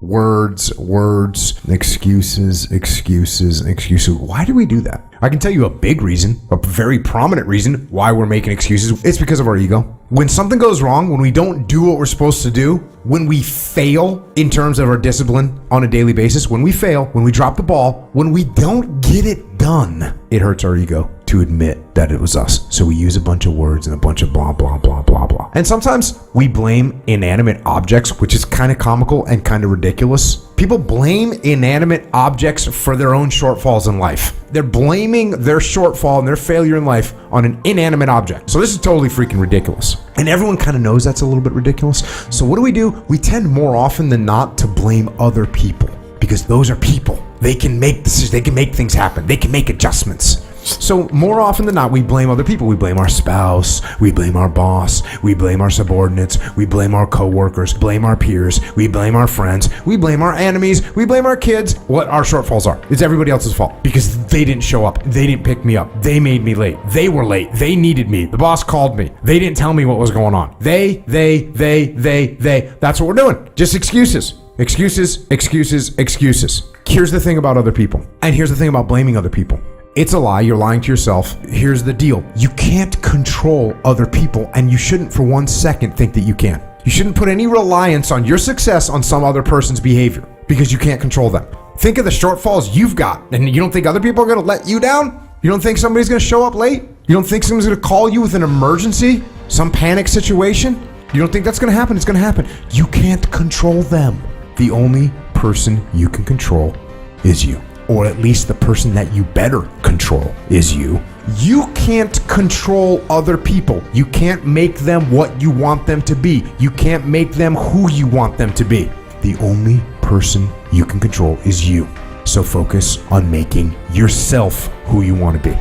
Words, excuses. Why do we do that? I can tell you a big reason, a very prominent reason why we're making excuses. It's because of our ego. When something goes wrong, when we don't do what we're supposed to do, when we fail in terms of our discipline on a daily basis, when we fail, when we drop the ball, when we don't get it done, it hurts our ego to admit that it was us. So we use a bunch of words and a bunch of blah, blah, blah, blah, blah. And sometimes we blame inanimate objects, which is kind of comical and kind of ridiculous. People blame inanimate objects for their own shortfalls in life. They're blaming their shortfall and their failure in life on an inanimate object. So this is totally freaking ridiculous. And everyone kind of knows that's a little bit ridiculous. So what do? We tend more often than not to blame other people, because those are people. They can make decisions, they can make things happen, they can make adjustments. So more often than not, we blame other people. We blame our spouse, we blame our boss, we blame our subordinates, we blame our coworkers, blame our peers, we blame our friends, we blame our enemies, we blame our kids. What our shortfalls are, it's everybody else's fault because they didn't show up, they didn't pick me up, they made me late, they were late, they needed me, the boss called me, they didn't tell me what was going on. They. That's what we're doing. Just excuses. Excuses. Here's the thing about other people, and here's the thing about blaming other people. It's a lie. You're lying to yourself. Here's the deal. You can't control other people, and you shouldn't for 1 second think that you can. You shouldn't put any reliance on your success on some other person's behavior, because you can't control them. Think of the shortfalls you've got, and you don't think other people are going to let you down? You don't think somebody's going to show up late? You don't think someone's going to call you with an emergency? Some panic situation? You don't think that's going to happen? It's going to happen. You can't control them. The only person you can control is you. Or at least the person that you better control is you. You can't control other people. You can't make them what you want them to be. You can't make them who you want them to be. The only person you can control is you. So focus on making yourself who you want to be.